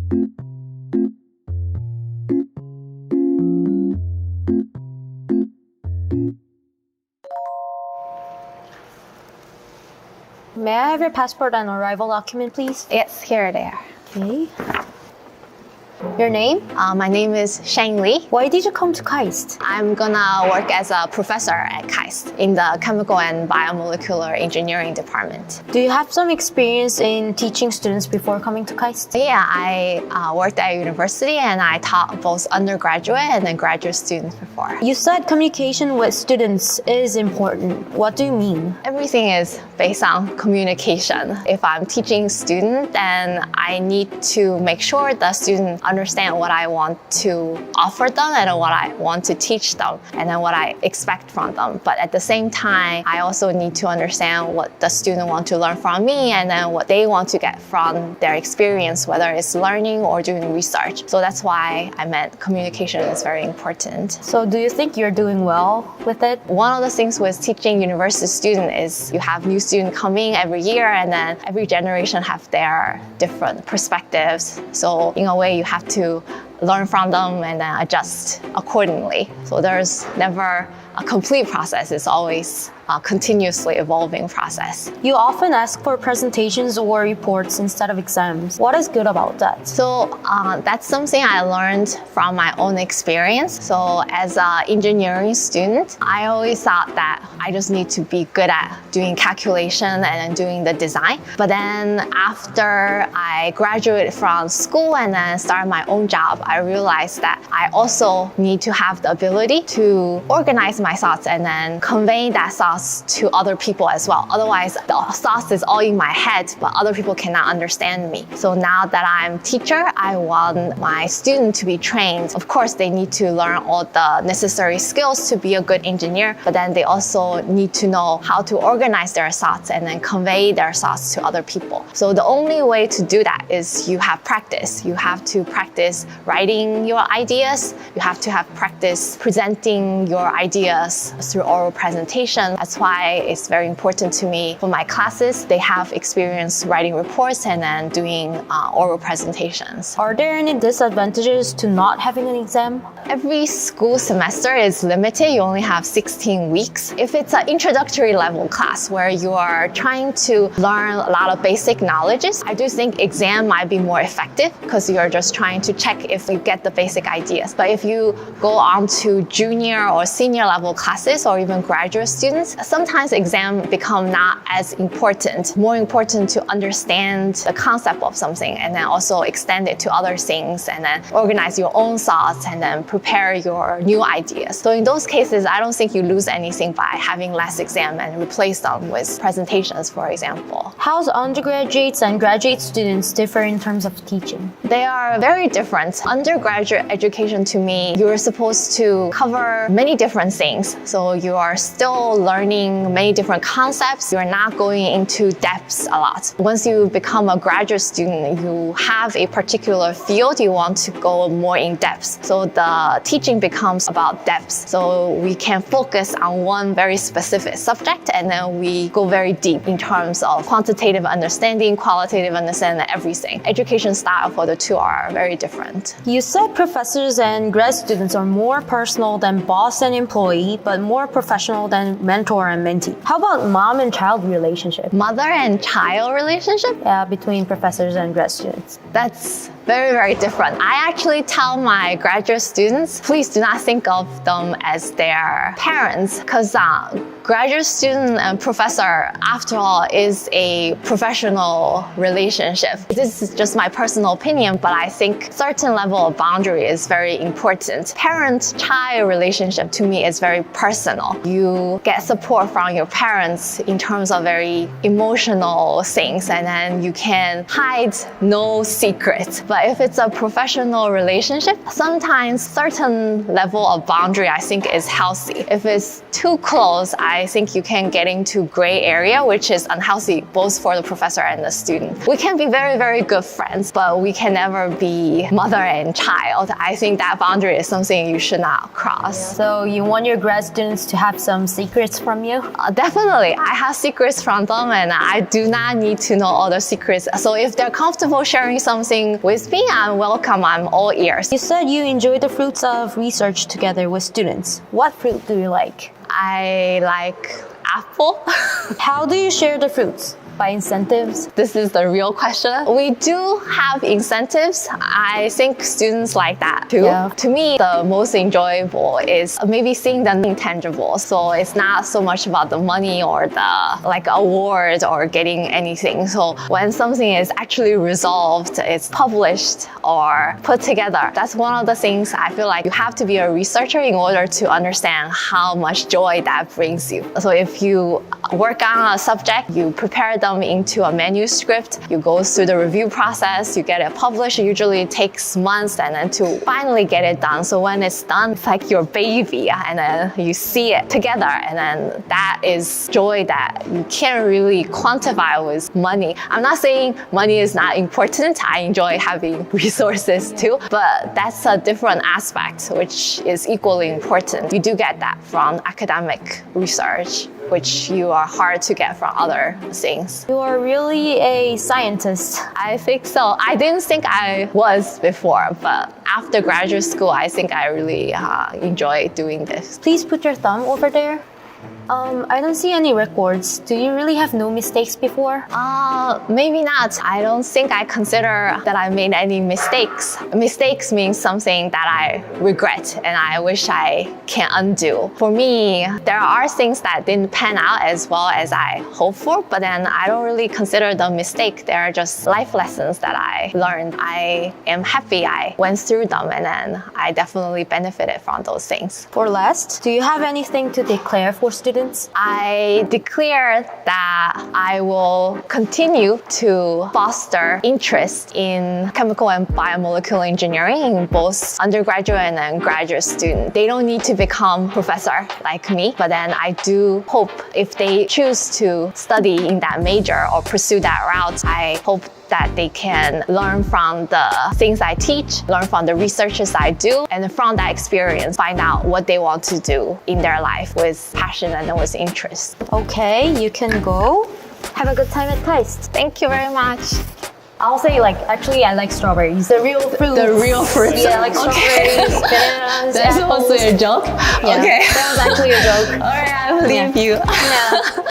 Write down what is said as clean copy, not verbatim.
May I have your passport and arrival document, please? Yes, here they are. Okay. Your name? My name is Shang Li. Why did you come to KAIST? I'm gonna work as a professor at KAIST in the Chemical and Biomolecular Engineering department. Do you have some experience in teaching students before coming to KAIST? Yeah, I worked at a university and I taught both undergraduate and then graduate students before. You said communication with students is important. What do you mean? Everything is based on communication. If I'm teaching students, then I need to make sure the student understand what I want to offer them and what I want to teach them and then what I expect from them. But at the same time, I also need to understand what the student want to learn from me and then what they want to get from their experience, whether it's learning or doing research. So that's why I meant communication is very important. So do you think you're doing well with it? One of the things with teaching university students is you have new students coming every year and then every generation have their different perspectives. So in a way, you have to learn from them and then adjust accordingly. So there's never a complete process. It's always a continuously evolving process. You often ask for presentations or reports instead of exams. What is good about that? So that's something I learned from my own experience. So as an engineering student, I always thought that I just need to be good at doing calculation and doing the design. But then after I graduated from school and then started my own job, I realized that I also need to have the ability to organize my thoughts and then convey that thoughts to other people as well. Otherwise, the thoughts is all in my head, but other people cannot understand me. So now that I'm a teacher, I want my students to be trained. Of course, they need to learn all the necessary skills to be a good engineer, but then they also need to know how to organize their thoughts and then convey their thoughts to other people. So the only way to do that is you have practice. You have to practice writing your ideas. You have to have practice presenting your ideas through oral presentation. That's why it's very important to me for my classes. They have experience writing reports and then doing oral presentations. Are there any disadvantages to not having an exam? Every school semester is limited. You only have 16 weeks. If it's an introductory level class where you are trying to learn a lot of basic knowledges, I do think exam might be more effective because you're just trying to check if you get the basic ideas. But if you go on to junior or senior level classes or even graduate students, sometimes exam become not as important. More important to understand the concept of something and then also extend it to other things and then organize your own thoughts and then prepare your new ideas. So in those cases, I don't think you lose anything by having less exam and replace them with presentations, for example. How's undergraduates and graduate students differ in terms of teaching? They are very different. Undergraduate education, to me, you're supposed to cover many different things. So you are still learning many different concepts. You're not going into depths a lot. Once you become a graduate student, you have a particular field you want to go more in depth. So the teaching becomes about depth. So we can focus on one very specific subject and then we go very deep in terms of quantitative understanding, qualitative understanding, everything. Education style for the two are very different. You said professors and grad students are more personal than boss and employee, but more professional than mentor and mentee. How about mom and child relationship? Mother and child relationship? Yeah, between professors and grad students. That's very, very different. I actually tell my graduate students, please do not think of them as their parents because graduate student and professor, after all, is a professional relationship. This is just my personal opinion, but I think certain level of boundary is very important. Parent-child relationship to me is very personal. You get support from your parents in terms of very emotional things, and then you can hide no secret. But if it's a professional relationship, sometimes certain level of boundary I think is healthy. If it's too close, I I think you can get into gray area, which is unhealthy both for the professor and the student. We can be very, very good friends, but we can never be mother and child. I think that boundary is something you should not cross. So you want your grad students to have some secrets from you? Definitely. I have secrets from them and I do not need to know all the secrets. So if they're comfortable sharing something with me, I'm welcome. I'm all ears. You said you enjoy the fruits of research together with students. What fruit do you like? I like apple. How do you share the fruits? By incentives? This is the real question. We do have incentives. I think students like that too. Yeah. To me, the most enjoyable is maybe seeing the intangible. So it's not so much about the money or the award or getting anything. So when something is actually resolved, it's published or put together, that's one of the things I feel like you have to be a researcher in order to understand how much joy that brings you. So if you work on a subject, you prepare them into a manuscript, you go through the review process, you get it published. Usually it takes months and then to finally get it done. So when it's done, it's like your baby and then you see it together, and then that is joy that you can't really quantify with money. I'm not saying money is not important. I enjoy having resources too, but that's a different aspect which is equally important. You do get that from academic research, which you are hard to get from other things. You are really a scientist. I think so. I didn't think I was before, but after graduate school, I think I really enjoy doing this. Please put your thumb over there. I don't see any records. Do you really have no mistakes before? Maybe not. I don't think I consider that I made any mistakes. Mistakes means something that I regret and I wish I can undo. For me, there are things that didn't pan out as well as I hoped for, but then I don't really consider them mistake. They're just life lessons that I learned. I am happy I went through them, and then I definitely benefited from those things. For last, do you have anything to declare for students? I declare that I will continue to foster interest in chemical and biomolecular engineering in both undergraduate and then graduate students. They don't need to become professor like me, but then I do hope if they choose to study in that major or pursue that route, I hope that they can learn from the things I teach, learn from the researches I do, and from that experience, find out what they want to do in their life with passion and with interest. Okay, you can go. Have a good time at KAIST. Thank you very much. I'll say actually I like strawberries. The real fruits. The real fruits. Yeah, like strawberries, bananas, That's apples. supposed to be a joke? Yeah, Okay. that was actually a joke. All right, I believe you. Yeah.